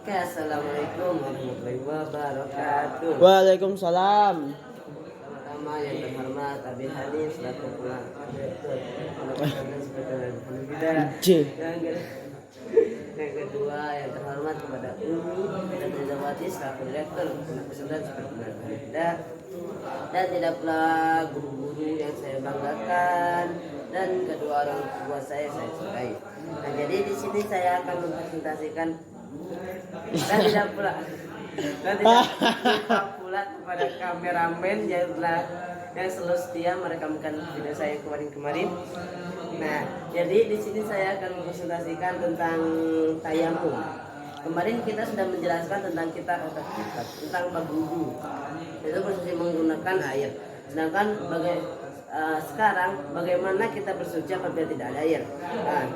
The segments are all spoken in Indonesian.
Oke, assalamualaikum warahmatullahi wabarakatuh. Waalaikumsalam. Pertama yang terhormat Abi Hadis selaku pelaku direktur Pondok Pesantren Sekretariat Alhamdulillah. J. Yang kedua yang terhormat kepada Umi dan Rizawati selaku direktur Pondok Pesantren Sekretariat Alhamdulillah. Dan tidak pula guru-guru yang saya banggakan dan kedua orang tua saya sukai. Nah, jadi di sini saya akan mempresentasikan dan tidak pula lupa pula kepada kameramen yang selalu setia merekamkan video saya kemarin. Nah, jadi di sini saya akan mempresentasikan tentang tayamum. Kemarin kita sudah menjelaskan tentang tentang bagudu, itu posisi menggunakan air. Sedangkan sekarang bagaimana kita bersuci apabila tidak ada air? Nah,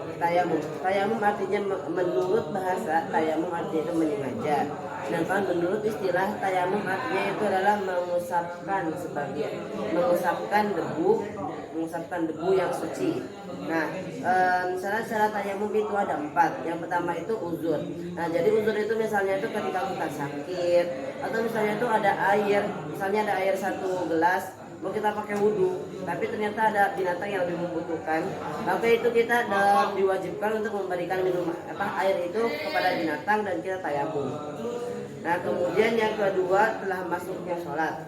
tayamum artinya menurut bahasa tayamum artinya itu menyengaja. Sedangkan menurut istilah tayamum artinya itu adalah mengusapkan debu yang suci. Nah, syarat tayamum itu ada 4. Yang pertama itu uzur. Nah, jadi uzur itu misalnya itu ketika kita sakit atau misalnya itu ada air, misalnya ada air 1 gelas mau kita pakai wudhu, tapi ternyata ada binatang yang lebih membutuhkan, maka itu kita diwajibkan untuk memberikan air itu kepada binatang dan kita tayamum. Nah, kemudian yang kedua telah masuknya sholat.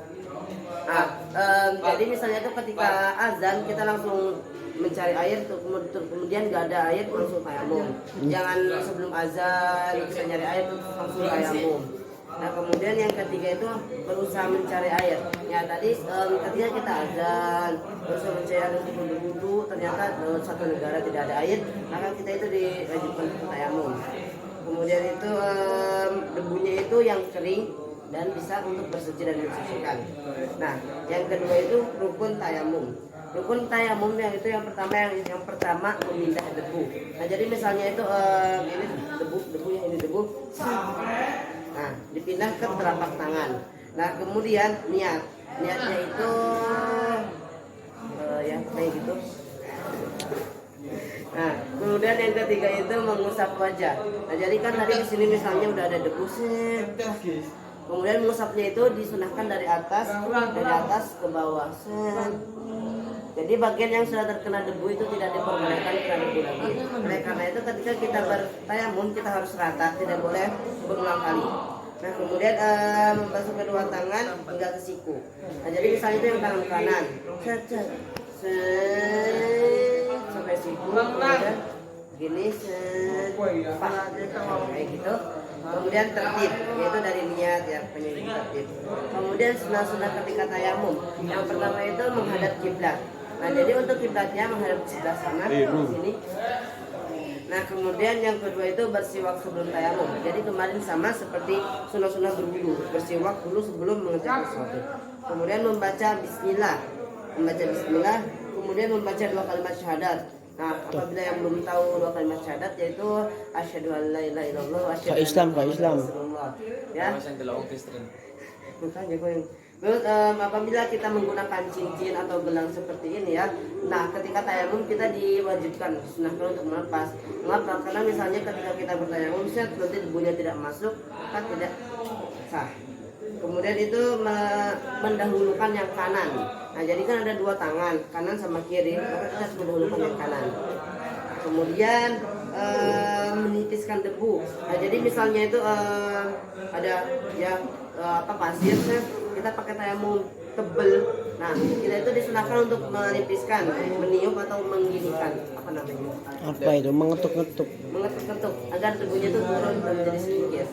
Jadi misalnya itu ketika azan kita langsung mencari air, kemudian nggak ada air langsung tayamum. Jangan sebelum azan bisa nyari air langsung tayamum. Nah, kemudian yang ketiga itu berusaha mencari air. Ya tadi ketika kita azan berusaha mencari air untuk berwudu, ternyata satu negara tidak ada air, maka kita itu diwajibkan tayamum. Kemudian itu debunya itu yang kering dan bisa untuk bersuci dan mensucikan. Nah, yang kedua itu rukun tayamum. Rukun tayamum yang pertama memindah debu. Nah, jadi misalnya itu ini debu. Nah, dipindah ke telapak tangan. Nah, kemudian niatnya itu ya kayak gitu. Nah, kemudian yang ketiga itu mengusap wajah. Nah, jadi kan tadi di sini misalnya udah ada debu sih. Kemudian mengusapnya itu disunahkan dari atas ke bawah. Jadi bagian yang sudah terkena debu itu tidak diperbolehkan kena debu lagi. Oleh karena itu ketika kita bertayamum kita harus rata, tidak boleh berulang kali. Nah, kemudian membasuh kedua tangan hingga ke siku. Nah, jadi misalnya itu yang tangan kanan, sampai siku, kemudian gini, kayak gitu. Kemudian tertib, yaitu dari niat ya, penyuci tertib. Kemudian sunah-sunah ketika tayamum. Yang pertama itu menghadap kiblat. Nah, jadi untuk kiblatnya menghadap sebelah sana, di sini. Nah, kemudian yang kedua itu bersiwak sebelum tayamum. Jadi kemarin sama seperti sunah-sunah berwudu, bersiwak dulu sebelum mengerjakan sesuatu. Kemudian membaca bismillah, kemudian membaca 2 kalimat syahadat. Nah, apabila yang belum tahu 2 kalimat syahadat yaitu asyhadu an la ilaha illallah wa asyhadu anna Muhammadar Rasulullah. Ya. Makanya gue apabila kita menggunakan cincin atau gelang seperti ini ya, nah ketika tayamum kita diwajibkan disunahkan untuk melepas. Mengapa? Karena misalnya ketika kita bertayamum nanti debunya tidak masuk, maka tidak sah. Kemudian itu mendahulukan yang kanan. Nah, jadi kan ada 2 tangan, kanan sama kiri, maka kita harus mendahulukan yang kanan. Kemudian menipiskan debu. Nah, jadi misalnya itu ada ya pasir, kita pakai tayamum tebel. Nah, kita itu disunahkan untuk menipiskan, meniup atau mengginikan, apa namanya? Apa itu? Mengetuk-ngetuk agar debunya itu turun dan menjadi sedikit.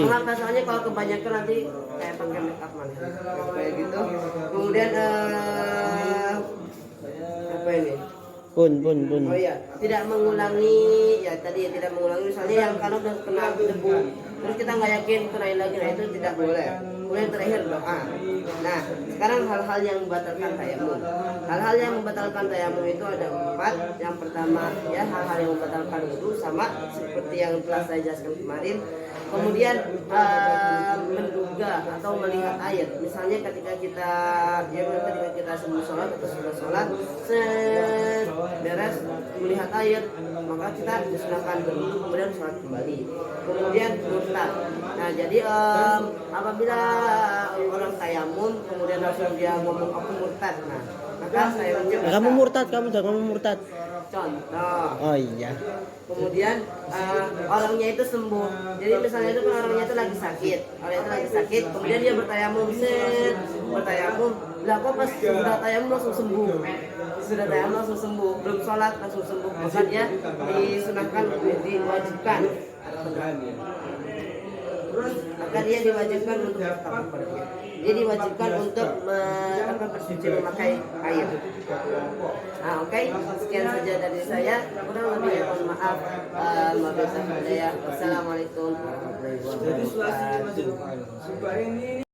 Mengapa? Soalnya kalau kebanyakan nanti kayak pakai make up mana kayak gitu. Kemudian apa ini? Pun. Oh iya, tidak mengulangi misalnya yang kalau udah kena debu terus kita nggak yakin kenain lagi, nah itu tidak boleh. Kemudian terakhir doa. Nah, sekarang hal-hal yang membatalkan tayamum. Hal-hal yang membatalkan tayamum itu ada 4. Yang pertama ya hal-hal yang membatalkan wudu sama seperti yang telah saya jelaskan kemarin. Kemudian menduga atau melihat air. Misalnya ketika kita sebelum sholat atau sudah sholat beres melihat air, maka kita disunahkan berwudu kemudian sholat kembali. Kemudian murtad. Nah, jadi apabila orang tayamum kemudian langsung dia ngomong aku murtad, nah maka tayamumnya Nah, kamu murtad, kamu murtad. contoh. Oh iya. Kemudian orangnya itu sembuh. Jadi misalnya itu kan orangnya itu lagi sakit, kemudian dia bertayamum, bertayamum. Lah kok pas sudah tayamum langsung sembuh? Belum sholat langsung sembuh. Maka dia disunahkan, diwajibkan. Maka dia diwajibkan untuk bertawaf padanya. Dia diwajibkan untuk bersuci memakai air. Nah, oke. Sekian saja dari saya. Kurang lebihnya mohon maaf. Wassalamualaikum warahmatullahi wabarakatuh.